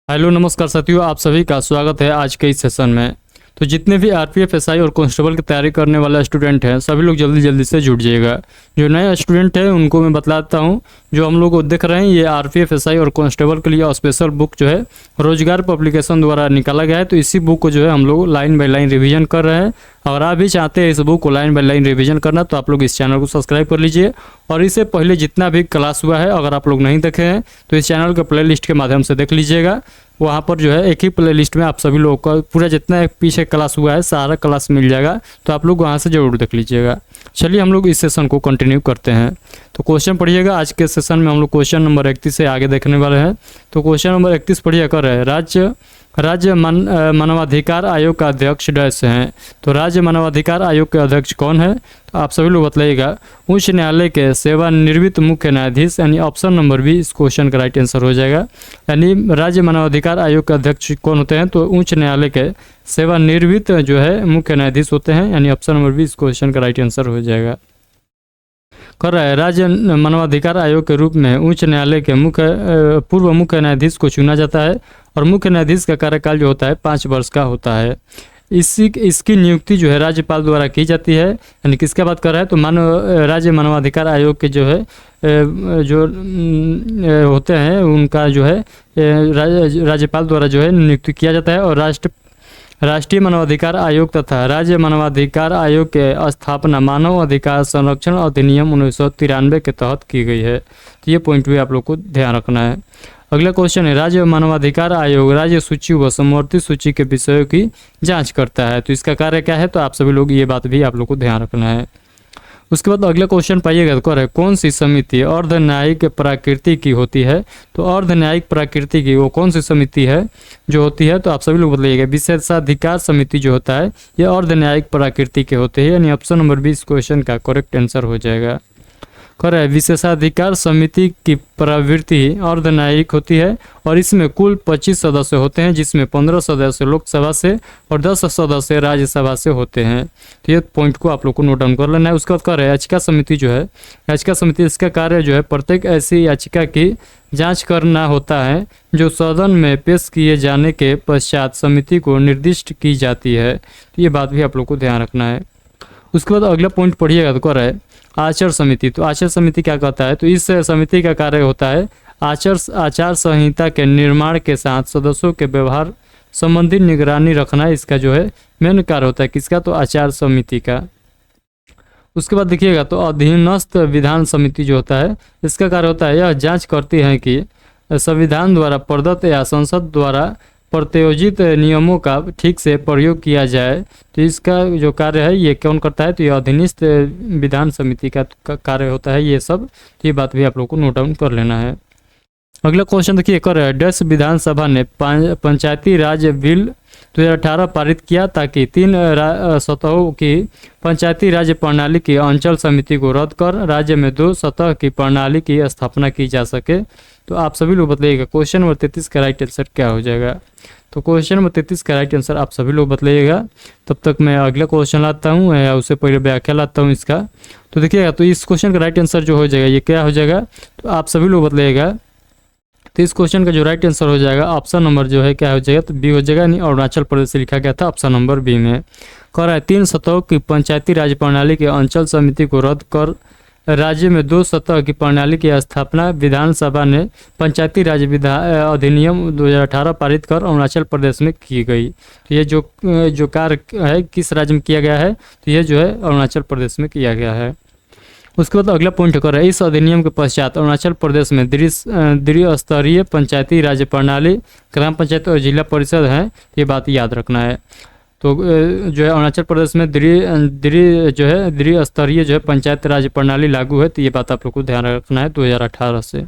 Hello नमस्कार साथियों, आप सभी का स्वागत है आज के इस सेशन में। तो जितने भी आरपीएफ एसआई और कांस्टेबल की तैयारी करने वाले स्टूडेंट हैं सभी लोग जल्दी जल्दी से जुट जाइएगा। जो नए स्टूडेंट हैं उनको मैं बतलाता हूं, जो हम लोग देख रहे हैं ये आरपीएफ एसआई और कांस्टेबल के लिए स्पेशल बुक जो है रोजगार पब्लिकेशन द्वारा निकाला गया है। तो इसी बुक को जो है हम लोग लाइन बाय लाइन रिवीजन कर रहे हैं। अगर आप भी चाहते हैं इस बुक को लाइन बाय लाइन रिवीजन करना तो आप लोग इस चैनल को सब्सक्राइब कर लीजिए। और इससे पहले जितना भी क्लास हुआ है अगर आप लोग नहीं देखे हैं तो इस चैनल के प्ले लिस्ट के माध्यम से देख लीजिएगा। वहाँ पर जो है एक ही प्ले लिस्ट में आप सभी लोगों का पूरा जितना पीछे क्लास हुआ है सारा क्लास मिल जाएगा। तो आप लोग वहाँ से ज़रूर देख लीजिएगा। चलिए हम लोग इस सेशन को कंटिन्यू करते हैं। तो क्वेश्चन पढ़िएगा। आज के सेशन में हम लोग क्वेश्चन नंबर 31 से आगे देखने वाले हैं। तो क्वेश्चन नंबर 31 पढ़िए कर रहे हैं, राज्य मानवाधिकार आयोग का अध्यक्ष डैश हैं। तो राज्य मानवाधिकार आयोग के अध्यक्ष कौन है? तो आप सभी लोग बताइएगा। उच्च न्यायालय के सेवानिवृत्त मुख्य न्यायाधीश, यानी ऑप्शन नंबर बी इस क्वेश्चन का राइट आंसर हो जाएगा। यानी राज्य मानवाधिकार आयोग के अध्यक्ष कौन होते हैं? तो उच्च न्यायालय के सेवानिवृत्त जो है मुख्य न्यायाधीश होते हैं, यानी ऑप्शन नंबर बी इस क्वेश्चन का राइट आंसर हो जाएगा। कर रहा है, राज्य मानवाधिकार आयोग के रूप में उच्च न्यायालय के पूर्व मुख्य न्यायाधीश को चुना जाता है और मुख्य न्यायाधीश का कार्यकाल जो होता है 5 वर्ष का होता है। इसकी नियुक्ति जो है राज्यपाल द्वारा की जाती है। यानी किसका बात कर रहा है? तो राज्य मानवाधिकार आयोग के जो है जो होते हैं उनका जो है राज्यपाल द्वारा जो है नियुक्ति किया जाता है। और राष्ट्रीय मानवाधिकार आयोग तथा राज्य मानवाधिकार आयोग के स्थापना मानव अधिकार संरक्षण अधिनियम 1993 के तहत की गई है। तो ये पॉइंट भी आप लोग को ध्यान रखना है। अगला क्वेश्चन है, राज्य मानवाधिकार आयोग राज्य सूची व समवर्ती सूची के विषयों की जांच करता है। तो इसका कार्य क्या है? तो आप सभी लोग ये बात भी आप लोग को ध्यान रखना है। उसके बाद अगला क्वेश्चन पाइएगा, तो कौन सी समिति अर्ध न्यायिक प्रकृति की होती है? तो अर्ध न्यायिक प्रकृति की वो कौन सी समिति है जो होती है? तो आप सभी लोग बताइएगा। विशेषाधिकार समिति जो होता है ये अर्ध न्यायिक प्रकृति के होते हैं, यानी ऑप्शन नंबर 20 क्वेश्चन का करेक्ट आंसर हो जाएगा। है विशेषाधिकार समिति की प्रवृत्ति अर्ध न्यायिक होती है और इसमें कुल 25 सदस्य होते हैं, जिसमें 15 सदस्य लोकसभा से और 10 सदस्य राज्यसभा से होते हैं। तो ये पॉइंट को आप लोग को नोट डाउन कर लेना है। उसके बाद कर याचिका समिति जो है, याचिका समिति इसका कार्य जो है प्रत्येक ऐसी याचिका की जांच करना होता है जो सदन में पेश किए जाने के पश्चात समिति को निर्दिष्ट की जाती है। तो ये बात भी आप लोग को ध्यान रखना है। उसके बाद अगला पॉइंट पढ़िएगा, तो कर आचार समिति। तो आचार समिति क्या कहता है? तो इस समिति का कार्य होता है आचार संहिता के निर्माण के साथ सदस्यों के व्यवहार संबंधी निगरानी रखना। इसका जो है मेन कार्य होता है किसका? तो आचार समिति का। उसके बाद देखिएगा, तो अधीनस्थ विधान समिति जो होता है इसका कार्य होता है यह जांच करती है कि संविधान द्वारा प्रदत्त या संसद द्वारा प्रत्योजित नियमों का ठीक से प्रयोग किया जाए। तो इसका जो कार्य है ये कौन करता है? तो ये अधीनस्थ विधान समिति का कार्य होता है ये सब। तो ये बात भी आप लोग को नोट डाउन कर लेना है। अगला क्वेश्चन देखिए, कर डच विधानसभा ने पंचायती राज बिल 2018 पारित किया ताकि 3 सतहों की पंचायती राज प्रणाली की अंचल समिति को रद्द कर राज्य में 2 सतह की प्रणाली की स्थापना की जा सके। तो आप सभी लोग बताइएगा क्वेश्चन नंबर 33 का राइट आंसर क्या हो जाएगा? तो क्वेश्चन नंबर 33 का राइट आंसर आप सभी लोग बताइएगा। तब तक मैं अगला क्वेश्चन लाता हूँ या उससे पहले व्याख्या लाता हूँ इसका। तो देखिएगा, तो इस क्वेश्चन का राइट आंसर जो हो जाएगा ये क्या हो जाएगा? तो आप सभी लोग बताइएगा। तो इस क्वेश्चन का जो राइट आंसर हो जाएगा ऑप्शन नंबर जो है क्या हो जाएगा? तो बी हो जाएगा। यानी अरुणाचल प्रदेश से लिखा गया था ऑप्शन नंबर बी में। कह रहा है 3 सतहों की पंचायती राज प्रणाली के अंचल समिति को रद्द कर राज्य में 2 सतह की प्रणाली की स्थापना विधानसभा ने पंचायती राज अधिनियम 2018 पारित कर अरुणाचल प्रदेश में की गई। तो ये जो कार्य है किस राज्य में किया गया है? तो ये जो है अरुणाचल प्रदेश में किया गया है। उसके बाद अगला पॉइंट कर रहा है, इस अधिनियम के पश्चात अरुणाचल प्रदेश में द्विस्तरीय पंचायती राज प्रणाली ग्राम पंचायत और जिला परिषद है। ये बात याद रखना है। तो जो है अरुणाचल प्रदेश में द्विस्तरीय जो है पंचायत राज प्रणाली लागू है। तो ये बात आप लोग को ध्यान रखना है 2018 से।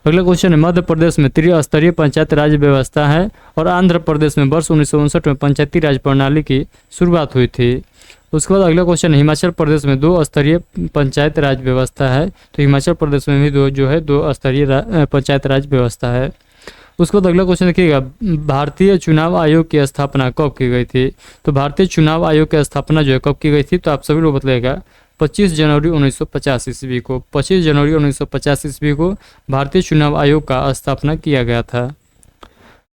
अगला क्वेश्चन है, मध्य प्रदेश में त्रिस्तरीय पंचायत राज व्यवस्था है और आंध्र प्रदेश में वर्ष 1959 में पंचायती राज प्रणाली की शुरुआत हुई थी। उसके बाद अगला क्वेश्चन, हिमाचल प्रदेश में 2 स्तरीय पंचायत राज व्यवस्था है। तो हिमाचल प्रदेश में भी 2 स्तरीय पंचायत राज व्यवस्था है। उसके बाद अगला क्वेश्चन देखिएगा, भारतीय चुनाव आयोग की स्थापना कब की गई थी? तो भारतीय चुनाव आयोग की स्थापना जो है कब की गई थी? तो आप सभी लोग बताइएगा। 25 जनवरी 1950 ईस्वी को 25 जनवरी 1950 ईस्वी को भारतीय चुनाव आयोग का स्थापना किया गया था।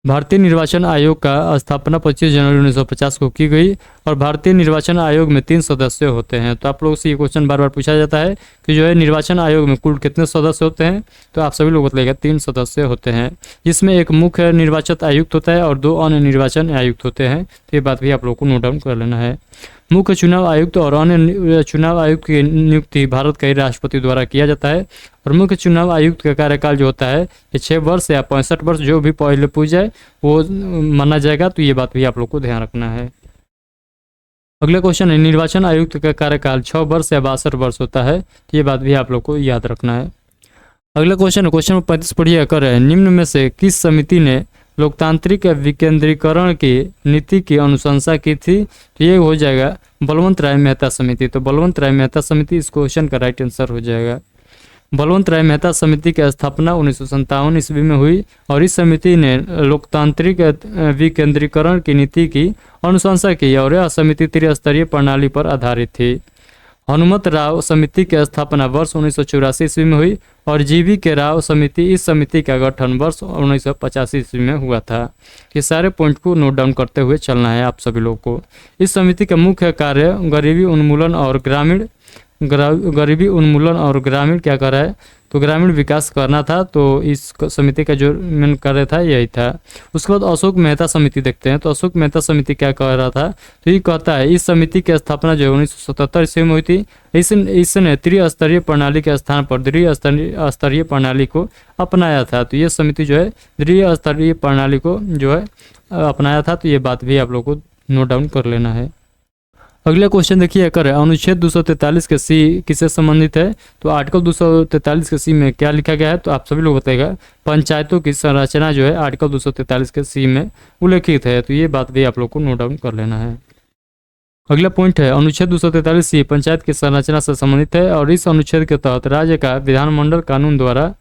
भारतीय निर्वाचन आयोग का स्थापना 25 जनवरी 1950 को की गई और भारतीय निर्वाचन आयोग में 3 सदस्य होते हैं। तो आप लोगों से ये क्वेश्चन बार बार पूछा जाता है कि जो है निर्वाचन आयोग में कुल कितने सदस्य होते हैं, तो आप सभी लोग बताइएगा 3 सदस्य होते हैं, जिसमें एक मुख्य निर्वाचन आयुक्त होता है और 2 अन्य निर्वाचन आयुक्त होते हैं। तो ये बात भी आप लोगों को नोट डाउन कर लेना है। मुख्य चुनाव आयुक्त और अन्य चुनाव आयुक्त की नियुक्ति भारत के राष्ट्रपति द्वारा किया जाता है और मुख्य चुनाव आयुक्त का कार्यकाल जो होता है ये 6 वर्ष या 65 वर्ष जो भी पहले पूछ जाए वो माना जाएगा। तो ये बात भी आप लोग को ध्यान रखना है। अगला क्वेश्चन है, निर्वाचन आयुक्त का कार्यकाल 6 वर्ष या 62 वर्ष होता है। तो ये बात भी आप लोग को याद रखना है। अगला क्वेश्चन है, क्वेश्चन 35 पढ़िए, कर है निम्न में से किस समिति ने लोकतांत्रिक विकेंद्रीकरण की नीति की अनुशंसा की थी? तो ये हो जाएगा बलवंत राय मेहता समिति। तो बलवंत राय मेहता समिति इस क्वेश्चन का राइट आंसर हो जाएगा। बलवंत राय मेहता समिति की स्थापना 1957 ईस्वी में हुई और इस समिति ने लोकतांत्रिक विकेंद्रीकरण की नीति की अनुशंसा की और यह समिति त्रिस्तरीय प्रणाली पर आधारित थी। हनुमत राव समिति की स्थापना वर्ष 1984 ईस्वी में हुई और जीवी के राव समिति इस समिति का गठन वर्ष 1985 ईस्वी में हुआ था। ये सारे पॉइंट को नोट डाउन करते हुए चलना है आप सभी लोगों को। इस समिति का मुख्य कार्य गरीबी उन्मूलन और ग्रामीण क्या कर रहा है, तो ग्रामीण विकास करना था। तो इस समिति का जो मेन कार्य था यही था। उसके बाद अशोक मेहता समिति देखते हैं। तो अशोक मेहता समिति क्या कह रहा था, तो ये कहता है इस समिति की स्थापना जो 1977 ईस्वी में हुई थी। इसने त्रिस्तरीय प्रणाली के स्थान पर द्विस्तरीय प्रणाली को अपनाया था। तो ये समिति जो है द्विस्तरीय प्रणाली को जो है अपनाया था। तो ये बात भी आप लोग को नोट डाउन कर लेना है। अगला क्वेश्चन देखिए, कर अनुच्छेद 243 के सी किससे संबंधित है? तो आर्टिकल 243 के सी में क्या लिखा गया है, तो आप सभी लोग बताएगा पंचायतों की संरचना जो है आर्टिकल 243 के सी में उल्लेखित है। तो ये बात भी आप लोग को नोट डाउन कर लेना है। अगला पॉइंट है, अनुच्छेद 243 सी पंचायत की संरचना से संबंधित है और इस अनुच्छेद के तहत राज्य का विधानमंडल कानून द्वारा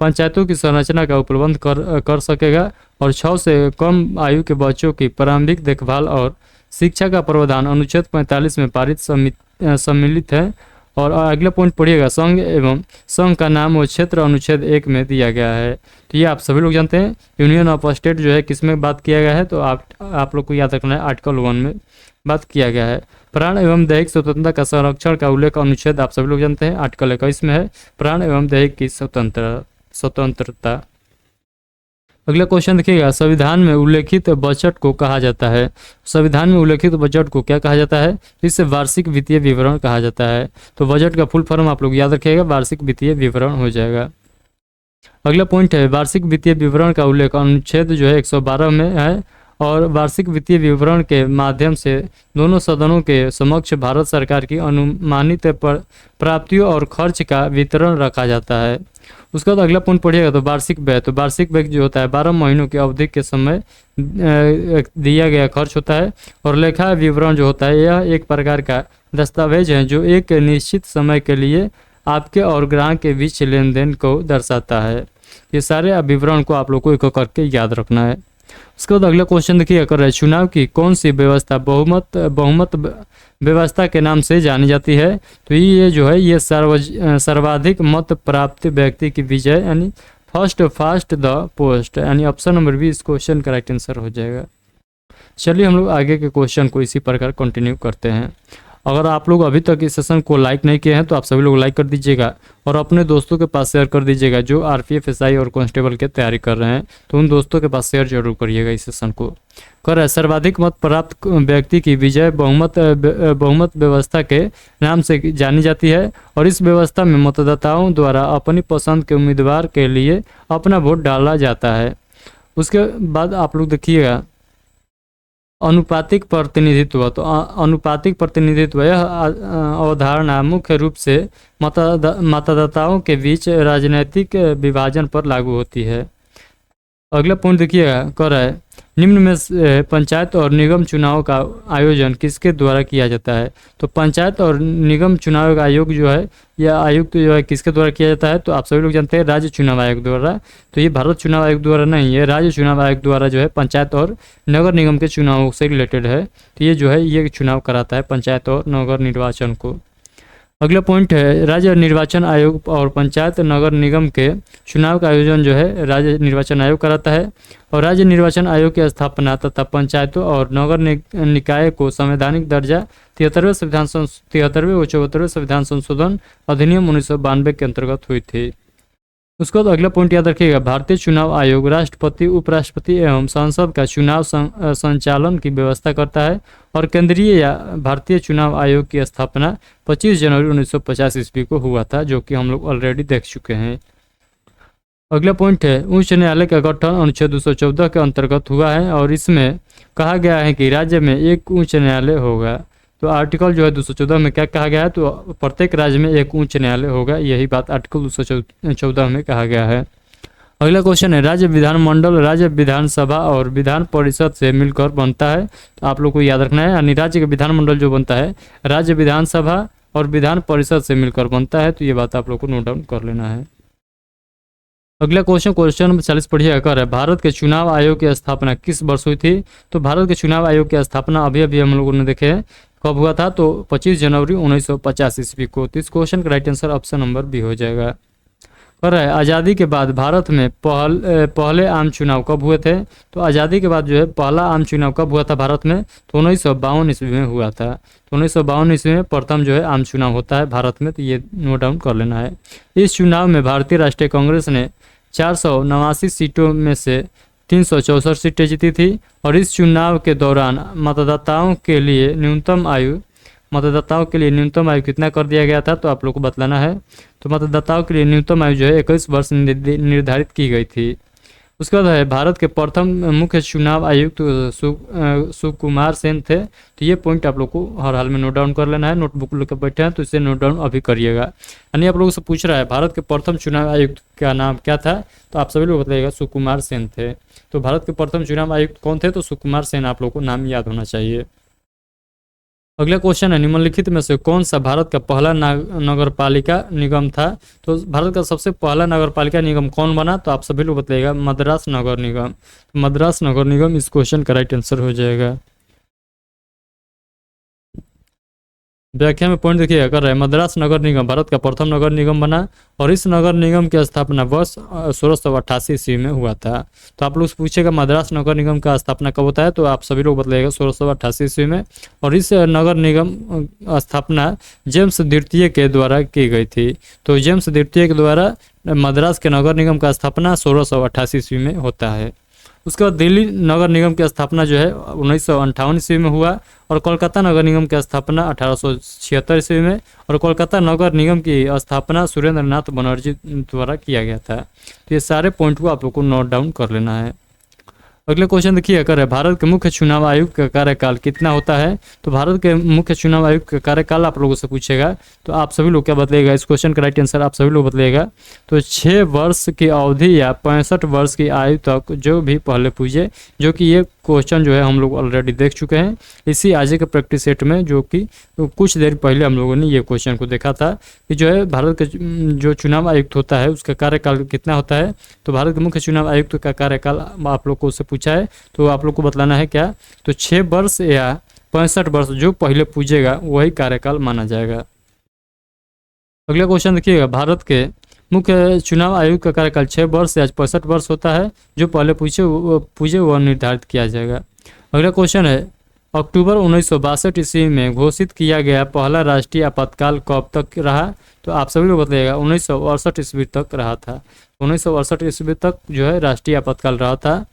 पंचायतों की संरचना का उपलब्ध कर सकेगा और 6 से कम आयु के बच्चों की प्रारंभिक देखभाल और शिक्षा का प्रावधान अनुच्छेद 45 में पारित सम्मिलित है। और अगला पॉइंट पढ़िएगा, संघ का नाम और क्षेत्र अनुच्छेद 1 में दिया गया है। तो ये आप सभी लोग जानते हैं। यूनियन ऑफ स्टेट जो है किसमें बात किया गया है, तो आप लोग को याद रखना है आर्टिकल 1 में बात किया गया है। प्राण एवं दैहिक स्वतंत्रता का संरक्षण का उल्लेख अनुच्छेद आप सभी लोग जानते हैं आर्टिकल 21 में है, प्राण एवं दैहिक की स्वतंत्रता। अगला क्वेश्चन देखिएगा, संविधान में उल्लेखित बजट को कहा जाता है। संविधान में उल्लेखित बजट को क्या कहा जाता है? इसे वार्षिक वित्तीय विवरण कहा जाता है। तो बजट का फुल फॉर्म आप लोग याद रखिएगा, वार्षिक वित्तीय विवरण हो जाएगा। अगला पॉइंट है, वार्षिक वित्तीय विवरण का उल्लेख अनुच्छेद जो है 112 में है और वार्षिक वित्तीय विवरण के माध्यम से दोनों सदनों के समक्ष भारत सरकार की अनुमानित प्राप्तियों और खर्च का वितरण रखा जाता है। उसके बाद अगला पॉइंट पढ़िएगा, तो वार्षिक व्यय। तो वार्षिक व्यय जो होता है 12 महीनों की अवधि के समय दिया गया खर्च होता है और लेखा विवरण जो होता है यह एक प्रकार का दस्तावेज है जो एक निश्चित समय के लिए आपके और ग्राहक के बीच लेन देन को दर्शाता है। ये सारे विवरण को आप लोग को एक करके याद रखना है। उसके बाद अगला क्वेश्चन देखिए, कर रहे चुनाव की कौन सी व्यवस्था बहुमत व्यवस्था के नाम से जानी जाती है? तो ये जो है ये सर्वाधिक मत प्राप्त व्यक्ति की विजय यानी फर्स्ट फास्ट द पोस्ट यानी ऑप्शन नंबर बी इस क्वेश्चन का राइट आंसर हो जाएगा। चलिए हम लोग आगे के क्वेश्चन को इसी प्रकार कंटिन्यू करते हैं। अगर आप लोग अभी तक इस सेशन को लाइक नहीं किए हैं तो आप सभी लोग लाइक कर दीजिएगा और अपने दोस्तों के पास शेयर कर दीजिएगा जो आरपीएफ एसआई और कांस्टेबल की तैयारी कर रहे हैं। तो उन दोस्तों के पास शेयर जरूर करिएगा इस सेशन को। कर है सर्वाधिक मत प्राप्त व्यक्ति की विजय बहुमत व्यवस्था के नाम से जानी जाती है और इस व्यवस्था में मतदाताओं द्वारा अपनी पसंद के उम्मीदवार के लिए अपना वोट डाला जाता है। उसके बाद आप लोग देखिएगा अनुपातिक प्रतिनिधित्व। तो अनुपातिक प्रतिनिधित्व यह अवधारणा मुख्य रूप से मतदाताओं के बीच राजनीतिक विभाजन पर लागू होती है। अगला पॉइंट देखिएगा, कर रहा है निम्न में से पंचायत और निगम चुनाव का आयोजन किसके द्वारा किया जाता है? तो पंचायत और निगम चुनाव का आयोग जो है यह आयुक्त जो है किसके द्वारा किया जाता है? तो आप सभी लोग जानते हैं राज्य चुनाव आयोग द्वारा। तो ये भारत चुनाव आयोग द्वारा नहीं है, राज्य चुनाव आयोग द्वारा जो है पंचायत और नगर निगम के चुनाव से रिलेटेड है। तो ये जो है ये चुनाव कराता है पंचायत और नगर निर्वाचन को। अगला पॉइंट है राज्य निर्वाचन आयोग और पंचायत नगर निगम के चुनाव का आयोजन जो है राज्य निर्वाचन आयोग कराता है। और राज्य निर्वाचन आयोग की स्थापना तथा पंचायतों और नगर निकाय को संवैधानिक दर्जा 73वें व 74वें संविधान संशोधन अधिनियम 1992 के अंतर्गत हुई थी। उसके बाद अगला पॉइंट याद रखिएगा, भारतीय चुनाव आयोग राष्ट्रपति, उपराष्ट्रपति एवं संसद का चुनाव संचालन की व्यवस्था करता है। और केंद्रीय या भारतीय चुनाव आयोग की स्थापना 25 जनवरी 1950 ईस्वी को हुआ था, जो कि हम लोग ऑलरेडी देख चुके हैं। अगला पॉइंट है उच्च न्यायालय का गठन अनुच्छेद 214 के अंतर्गत हुआ है और इसमें कहा गया है कि राज्य में एक उच्च न्यायालय होगा। तो आर्टिकल जो है 214 में क्या कहा गया है, तो प्रत्येक राज्य में एक उच्च न्यायालय होगा, यही बात आर्टिकल 214 में कहा गया है। अगला क्वेश्चन है राज्य विधानमंडल राज्य विधानसभा और विधान परिषद से मिलकर बनता है। तो आप लोग को याद रखना है, यानी राज्य का विधानमंडल जो बनता है राज्य विधानसभा और विधान परिषद से मिलकर बनता है। तो ये बात आप लोग को नोट डाउन कर लेना है। अगला क्वेश्चन नंबर 40 पढ़िए, कर है भारत के चुनाव आयोग की स्थापना किस वर्ष हुई थी। तो भारत के चुनाव आयोग की स्थापना अभी हम लोगों ने देखे कब हुआ था, तो 25 जनवरी 1950 ईस्वी को। तो इस क्वेश्चन का right answer option number B हो जाएगा। कर रहा है आज़ादी के बाद भारत में पहले आम चुनाव कब हुए थे। तो आज़ादी के बाद जो है पहला आम चुनाव कब हुआ था भारत में, तो 1952 ईस्वी में हुआ था। तो 1952 ईस्वी में प्रथम जो है आम चुनाव होता है भारत में, तो ये नोट डाउन कर लेना है। इस चुनाव में भारतीय राष्ट्रीय कांग्रेस ने 489 सीटों में से 364 सीटें जीती थी। और इस चुनाव के दौरान मतदाताओं के लिए न्यूनतम आयु कितना कर दिया गया था, तो आप लोग को बतलाना है। तो मतदाताओं के लिए न्यूनतम आयु जो है 21 वर्ष निर्धारित की गई थी। उसके बाद है भारत के प्रथम मुख्य चुनाव आयुक्त सुकुमार सेन थे। तो ये पॉइंट आप लोग को हर हाल में नोट डाउन कर लेना है। नोटबुक लेकर बैठे हैं तो इसे नोट डाउन अभी करिएगा। यानी आप लोगों से पूछ रहा है भारत के प्रथम चुनाव आयुक्त का नाम क्या था, तो आप सभी लोग बताइएगा सुकुमार सेन थे। तो भारत के प्रथम चुनाव आयुक्त कौन थे, तो सुकुमार सेन आप लोग को नाम याद होना चाहिए। अगला क्वेश्चन है निम्नलिखित में से कौन सा भारत का पहला नगर पालिका निगम था। तो भारत का सबसे पहला नगर पालिका निगम कौन बना, तो आप सभी लोग बताइएगा मद्रास नगर निगम। मद्रास नगर निगम इस क्वेश्चन का राइट आंसर हो जाएगा। व्याख्या में पॉइंट देखिए, कर रहा है मद्रास नगर निगम भारत का प्रथम नगर निगम बना और इस नगर निगम की स्थापना वर्ष 1688 ईस्वी में हुआ था। तो आप लोग से पूछेगा मद्रास नगर निगम का स्थापना कब होता है, तो आप सभी लोग बताइएगा 1688 ईस्वी में। और इस नगर निगम स्थापना जेम्स द्वितीय के द्वारा की गई थी। तो जेम्स द्वितीय के द्वारा मद्रास के नगर निगम का स्थापना 1688 ईस्वी में होता है। उसके बाद दिल्ली नगर निगम की स्थापना जो है 1958 ईस्वी में हुआ और कोलकाता नगर निगम की स्थापना 1876 ईस्वी में। और कोलकाता नगर निगम की स्थापना सुरेंद्र नाथ बनर्जी द्वारा किया गया था। तो ये सारे पॉइंट को आप लोग को नोट डाउन कर लेना है। अगले क्वेश्चन देखिए, कर है भारत के मुख्य चुनाव आयुक्त का कार्यकाल कितना होता है। तो भारत के मुख्य चुनाव आयुक्त का कार्यकाल आप लोगों से पूछेगा, तो आप सभी लोग क्या बतलेगा, इस क्वेश्चन का राइट आंसर आप सभी लोग बतलेगा। तो 6 वर्ष की अवधि या 65 वर्ष की आयु तक जो भी पहले पूछे, जो कि ये क्वेश्चन जो है हम लोग ऑलरेडी देख चुके हैं इसी आज के प्रैक्टिस सेट में, जो कि कुछ देर पहले हम लोगों ने ये क्वेश्चन को देखा था कि जो है भारत का जो चुनाव आयुक्त होता है उसका कार्यकाल कितना होता है। तो भारत के मुख्य चुनाव आयुक्त का कार्यकाल आप लोग को उससे पूछा है, तो आप लोग को बतलाना है क्या, तो 6 वर्ष या 65 वर्ष जो पहले पूछेगा वही कार्यकाल माना जाएगा। अगला क्वेश्चन देखिएगा, भारत के मुख्य चुनाव आयुक्त का कार्यकाल 6 वर्ष या 65 वर्ष होता है, जो पहले पूछे वह निर्धारित किया जाएगा। अगला क्वेश्चन है अक्टूबर 1962 ईस्वी में घोषित किया गया पहला राष्ट्रीय आपातकाल कब तक रहा। तो आप सभी लोग बताइएगा 1968 ईस्वी तक रहा था। 1968 ईस्वी तक जो है राष्ट्रीय आपातकाल रहा था।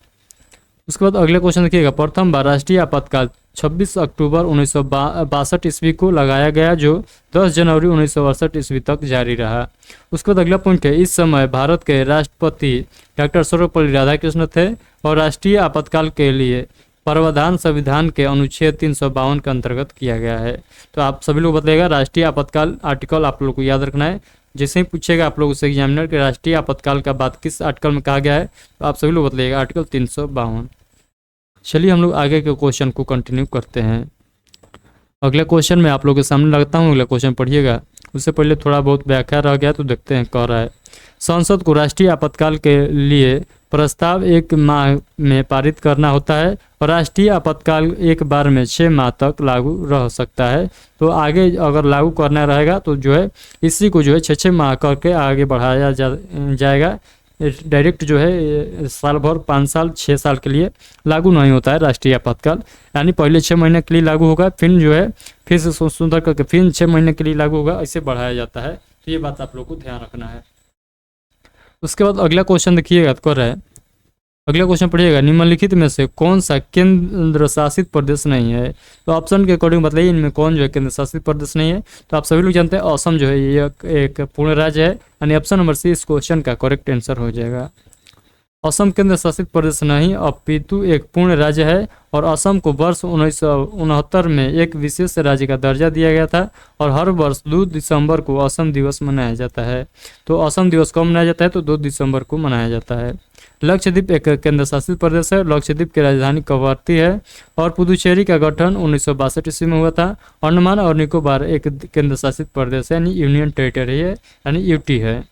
उसके बाद अगले क्वेश्चन देखिएगा, प्रथम बार राष्ट्रीय आपातकाल 26 अक्टूबर 1962 ईस्वी को लगाया गया, जो 10 जनवरी 1968 ईस्वी तक जारी रहा। उसके बाद अगला पॉइंट है, इस समय भारत के राष्ट्रपति डॉक्टर सर्वपल्ली राधाकृष्ण थे और राष्ट्रीय आपातकाल के लिए प्रावधान संविधान के अनुच्छेद 352 के अंतर्गत किया गया है। तो आप सभी लोग बताइएगा राष्ट्रीय आपातकाल आर्टिकल आप लोग को याद रखना है। जैसे ही पूछेगा आप लोगों से एग्जामिनर के राष्ट्रीय आपातकाल का बात किस आर्टिकल में कहा गया है, तो आप सभी लोग बताइएगा आर्टिकल 352। चलिए हम लोग आगे के क्वेश्चन को कंटिन्यू करते हैं। अगले क्वेश्चन में आप लोगों के सामने लगता हूँ, अगला क्वेश्चन पढ़िएगा। उससे पहले थोड़ा बहुत व्याख्या रह गया तो देखते हैं। कह रहा है संसद को राष्ट्रीय आपातकाल के लिए प्रस्ताव 1 माह में पारित करना होता है और राष्ट्रीय आपातकाल एक बार में 6 माह तक लागू रह सकता है। तो आगे अगर लागू करना रहेगा तो जो है इसी को जो है 6 माह करके आगे बढ़ाया जाएगा। डायरेक्ट जो है साल भर 5 साल 6 साल के लिए लागू नहीं होता है राष्ट्रीय आपातकाल, यानी पहले 6 महीने के लिए लागू होगा, फिर जो है फिर से सुधार करके फिर 6 महीने के लिए लागू होगा, ऐसे बढ़ाया जाता है। तो ये बात आप लोग को ध्यान रखना है। उसके बाद अगला क्वेश्चन देखिएगा कर रहा है, अगला क्वेश्चन पढ़िएगा, निम्नलिखित में से कौन सा केंद्र शासित प्रदेश नहीं है। तो ऑप्शन के अकॉर्डिंग बताइए इनमें कौन जो है केंद्र शासित प्रदेश नहीं है। तो आप सभी लोग जानते हैं असम जो है ये एक पूर्ण राज्य है, यानी ऑप्शन नंबर सी इस क्वेश्चन का करेक्ट आंसर हो जाएगा। असम केंद्र शासित प्रदेश नहीं अपितु एक पूर्ण राज्य है और असम को वर्ष 1969 में एक विशेष राज्य का दर्जा दिया गया था और हर वर्ष 2 दिसंबर को असम दिवस मनाया जाता है। तो असम दिवस कब मनाया जाता है? तो 2 दिसंबर को मनाया जाता है। लक्षद्वीप एक केंद्र शासित प्रदेश है, लक्षद्वीप की राजधानी कवरत्ती है और पुदुचेरी का गठन 1962 ईस्वी में हुआ था। अंडमान और निकोबार एक केंद्र शासित प्रदेश है, यानी यूनियन टेरिटरी है, यानी यूटी है।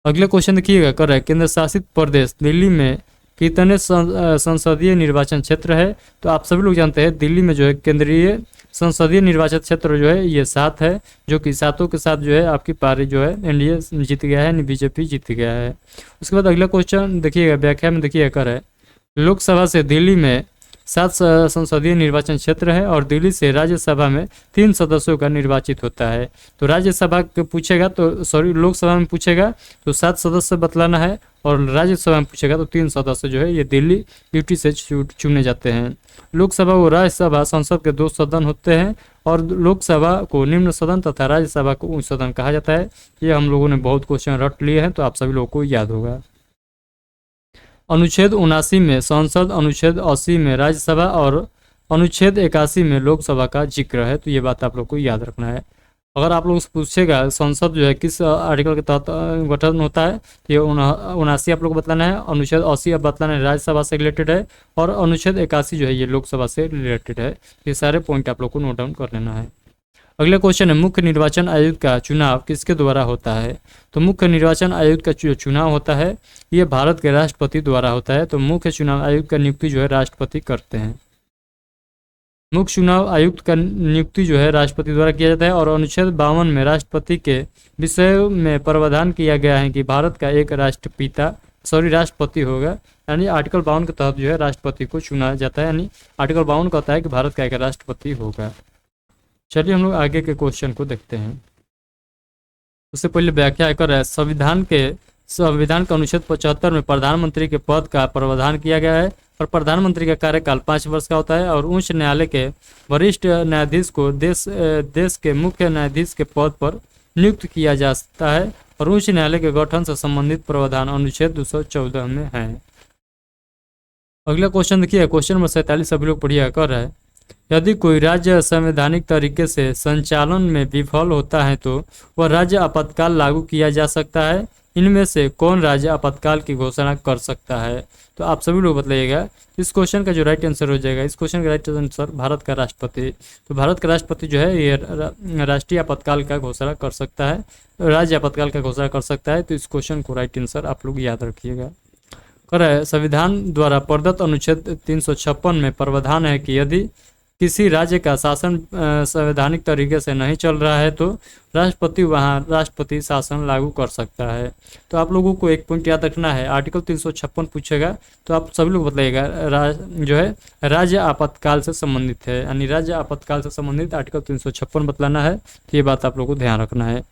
अगला क्वेश्चन देखिएगा कर रहा है, केंद्र शासित प्रदेश दिल्ली में कितने संसदीय निर्वाचन क्षेत्र है। तो आप सभी लोग जानते हैं दिल्ली में जो है केंद्रीय संसदीय निर्वाचन क्षेत्र जो है ये 7 है, जो कि 7 के साथ जो है आपकी पार्टी जो है एनडीए जीत गया है, बीजेपी जीत गया है। उसके बाद अगला क्वेश्चन देखिएगा व्याख्या में देखिएगा कर है, लोकसभा से दिल्ली में 7 संसदीय निर्वाचन क्षेत्र है और दिल्ली से राज्यसभा में 3 सदस्यों का निर्वाचित होता है। तो राज्यसभा के पूछेगा तो लोकसभा में पूछेगा तो 7 सदस्य बतलाना है और राज्यसभा में पूछेगा तो 3 सदस्य जो है ये दिल्ली यूटी से चुने जाते हैं। लोकसभा व राज्यसभा संसद के 2 सदन होते हैं और लोकसभा को निम्न सदन तथा राज्यसभा को उच्च सदन कहा जाता है। ये हम लोगों ने बहुत क्वेश्चन रट लिए हैं तो आप सभी लोगों को याद होगा। अनुच्छेद 79 में संसद, अनुच्छेद 80 में राज्यसभा और अनुच्छेद 81 में लोकसभा का जिक्र है। तो ये बात आप लोग को याद रखना है। अगर आप लोग से पूछेगा संसद जो है किस आर्टिकल के तहत गठन होता है तो ये 79 आप लोग को बतलाना है, अनुच्छेद 80 अब बतलाना है राज्यसभा से रिलेटेड है और अनुच्छेद 81 जो है ये लोकसभा से रिलेटेड है। ये सारे पॉइंट आप लोग को नोट डाउन कर लेना है। अगला क्वेश्चन है, मुख्य निर्वाचन आयुक्त का चुनाव किसके द्वारा होता है। तो मुख्य निर्वाचन आयुक्त का जो चुनाव होता है ये भारत के राष्ट्रपति द्वारा होता है। तो मुख्य चुनाव आयुक्त का नियुक्ति जो है राष्ट्रपति करते हैं। मुख्य चुनाव आयुक्त का नियुक्ति जो है राष्ट्रपति द्वारा किया जाता है और अनुच्छेद 52 में राष्ट्रपति के विषय में प्रावधान किया गया है कि भारत का एक राष्ट्रपति होगा, यानी आर्टिकल 52 के तहत जो है राष्ट्रपति को चुना जाता है, यानी आर्टिकल 52 कहता है कि भारत का एक राष्ट्रपति होगा। चलिए हम लोग आगे के क्वेश्चन को देखते हैं। उससे पहले व्याख्या कर रहा है, संविधान का अनुच्छेद 75 में प्रधानमंत्री के पद का प्रावधान किया गया है और प्रधानमंत्री का कार्यकाल 5 वर्ष का होता है और उच्च न्यायालय के वरिष्ठ न्यायाधीश को देश के मुख्य न्यायाधीश के पद पर नियुक्त किया जा सकता है और उच्च न्यायालय के गठन से संबंधित प्रावधान अनुच्छेद 214 में है। अगला क्वेश्चन देखिए, क्वेश्चन नंबर 47 सभी लोग पढ़िए कर रहा है, यदि कोई राज्य संवैधानिक तरीके से संचालन में विफल होता है तो वह राज्य आपातकाल लागू किया जा सकता है। इनमें से कौन राज्य आपातकाल की घोषणा कर सकता है। तो आप सभी लोग बताइएगा। इस क्वेश्चन का जो राइट आंसर हो जाएगा, इस क्वेश्चन का राइट आंसर भारत का राष्ट्रपति। तो भारत का राष्ट्रपति जो है ये राष्ट्रीय आपातकाल का घोषणा कर सकता है, राज्य आपातकाल का घोषणा कर सकता है। तो इस क्वेश्चन को राइट आंसर आप लोग याद रखिएगा। कर रहा है, संविधान द्वारा प्रदत्त अनुच्छेद 356 में प्रावधान है कि यदि किसी राज्य का शासन संवैधानिक तरीके से नहीं चल रहा है तो राष्ट्रपति वहां राष्ट्रपति शासन लागू कर सकता है। तो आप लोगों को एक पॉइंट याद रखना है, आर्टिकल 356 पूछेगा तो आप सभी लोग बताइएगा जो है राज्य आपातकाल से संबंधित है, यानी राज्य आपातकाल से संबंधित आर्टिकल 356 बतलाना है। तो ये बात आप लोगों को ध्यान रखना है।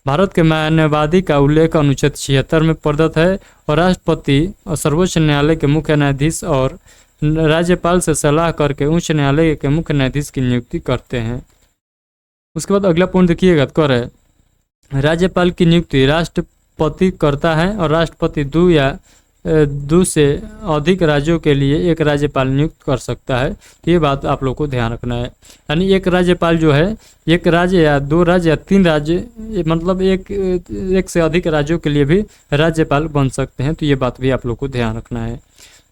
भारत के मानवाधिकार का उल्लेख अनुच्छेद 76 में प्रदत्त है और राष्ट्रपति और सर्वोच्च न्यायालय के मुख्य न्यायाधीश और राज्यपाल से सलाह करके उच्च न्यायालय के मुख्य न्यायाधीश की नियुक्ति करते हैं। उसके बाद अगला पॉइंट देखिएगा, कर है राज्यपाल की नियुक्ति राष्ट्रपति करता है और राष्ट्रपति 2 या 2 से अधिक राज्यों के लिए एक राज्यपाल नियुक्त कर सकता है। तो ये बात आप लोग को ध्यान रखना है, यानी एक राज्यपाल जो है एक राज्य या 2 राज्य या 3 राज्य मतलब एक से अधिक राज्यों के लिए भी राज्यपाल बन सकते हैं। तो ये बात भी आप लोग को ध्यान रखना है।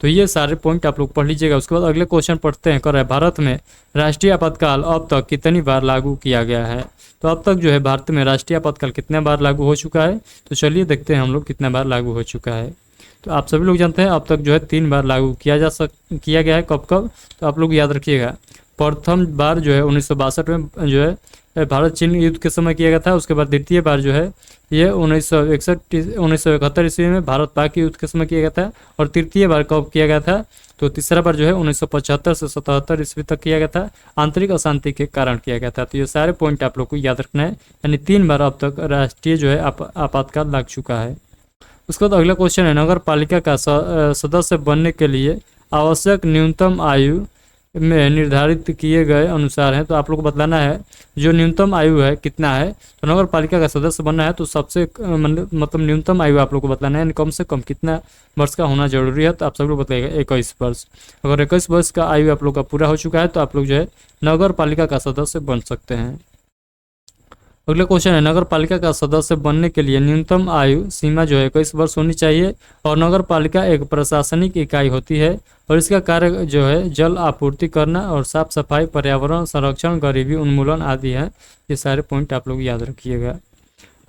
तो ये सारे पॉइंट आप लोग पढ़ लीजिएगा। उसके बाद अगले क्वेश्चन पढ़ते हैं, कर रहा है भारत में राष्ट्रीय आपातकाल अब तक कितनी बार लागू किया गया है। तो अब तक जो है भारत में राष्ट्रीय आपातकाल कितने बार लागू हो चुका है। तो चलिए देखते हैं हम लोग कितने बार लागू हो चुका है। तो आप सभी लोग जानते हैं अब तक जो है 3 बार लागू किया गया है। कब कब, तो आप लोग याद रखिएगा। प्रथम बार जो है 1962 में जो है भारत चीन युद्ध के समय किया गया था। उसके बाद द्वितीय बार जो है ये 1971 ईस्वी में भारत पाक युद्ध के समय किया गया था। और तृतीय बार कब किया गया था, तो तीसरा बार जो है 1975 से 77 ईस्वी तक किया गया था। आंतरिक अशांति के कारण किया गया था। तो ये सारे पॉइंट आप लोग को याद रखना है। यानी 3 बार अब तक राष्ट्रीय जो है आपातकाल लग चुका है। उसके बाद अगला क्वेश्चन है, नगर पालिका का सदस्य बनने के लिए आवश्यक न्यूनतम आयु में निर्धारित किए गए अनुसार है। तो आप लोग को बतलाना है जो न्यूनतम आयु है कितना है। तो नगर पालिका का सदस्य बनना है तो सबसे मतलब न्यूनतम आयु आप लोग को बतलाना है, यानी कम से कम कितना वर्ष का होना जरूरी है। तो आप सब लोग बताइएगा 21 वर्ष। अगर 21 वर्ष का आयु आप लोग का पूरा हो चुका है तो आप लोग जो है नगर पालिका का सदस्य बन सकते हैं। अगला क्वेश्चन है, नगर पालिका का सदस्य बनने के लिए न्यूनतम आयु सीमा जो है 21 वर्ष होनी चाहिए। और नगर पालिका एक प्रशासनिक इकाई होती है और इसका कार्य जो है जल आपूर्ति करना और साफ सफाई, पर्यावरण संरक्षण, गरीबी उन्मूलन आदि है। ये सारे पॉइंट आप लोग याद रखिएगा।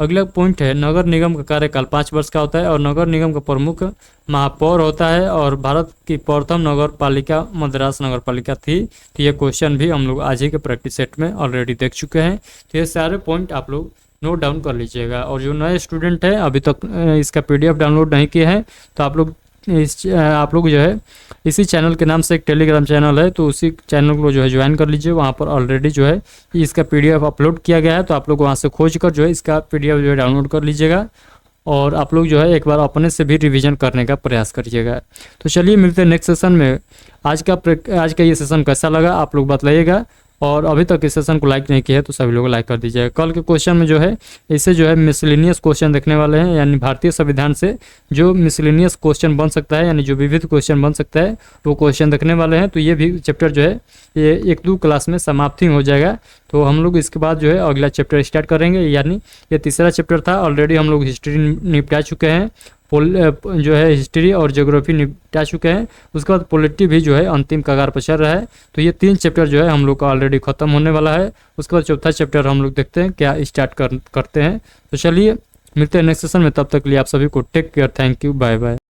अगला पॉइंट है, नगर निगम का कार्यकाल 5 वर्ष का होता है और नगर निगम का प्रमुख महापौर होता है। और भारत की प्रथम नगर पालिका मद्रास नगर पालिका थी। तो ये क्वेश्चन भी हम लोग आज ही के प्रैक्टिस सेट में ऑलरेडी देख चुके हैं। तो ये सारे पॉइंट आप लोग नोट डाउन कर लीजिएगा। और जो नए स्टूडेंट हैं अभी तक इसका PDF डाउनलोड नहीं किए हैं तो आप लोग जो है इसी चैनल के नाम से एक टेलीग्राम चैनल है, तो उसी चैनल को जो है ज्वाइन कर लीजिए। वहाँ पर ऑलरेडी जो है इसका PDF अपलोड किया गया है। तो आप लोग वहाँ से खोज कर जो है इसका PDF जो है डाउनलोड कर लीजिएगा। और आप लोग जो है एक बार अपने से भी रिवीजन करने का प्रयास करिएगा। तो चलिए मिलते हैं नेक्स्ट सेशन में। आज का ये सेशन कैसा लगा आप लोग बताइएगा। और अभी तक इस सेशन को लाइक नहीं किया है तो सभी लोग लाइक कर दीजिएगा। कल के क्वेश्चन में जो है इससे जो है मिसलेनियस क्वेश्चन देखने वाले हैं, यानी भारतीय संविधान से जो मिसलेनियस क्वेश्चन बन सकता है, यानी जो विविध क्वेश्चन बन सकता है वो क्वेश्चन देखने वाले हैं। तो ये भी चैप्टर जो है ये 1-2 क्लास में समाप्ति हो जाएगा। तो हम लोग इसके बाद जो है अगला चैप्टर स्टार्ट करेंगे, यानी ये तीसरा चैप्टर था। ऑलरेडी हम लोग हिस्ट्री निपटा चुके हैं, जो है हिस्ट्री और ज्योग्राफी निपटा चुके हैं। उसके बाद पॉलिटी भी जो है अंतिम कगार पर चल रहा है। तो ये 3 चैप्टर जो है हम लोग का ऑलरेडी खत्म होने वाला है। उसके बाद चौथा चैप्टर हम लोग देखते हैं क्या स्टार्ट करते हैं। तो चलिए मिलते हैं नेक्स्ट सेशन में, तब तक के लिए आप सभी को take care, thank you, bye bye.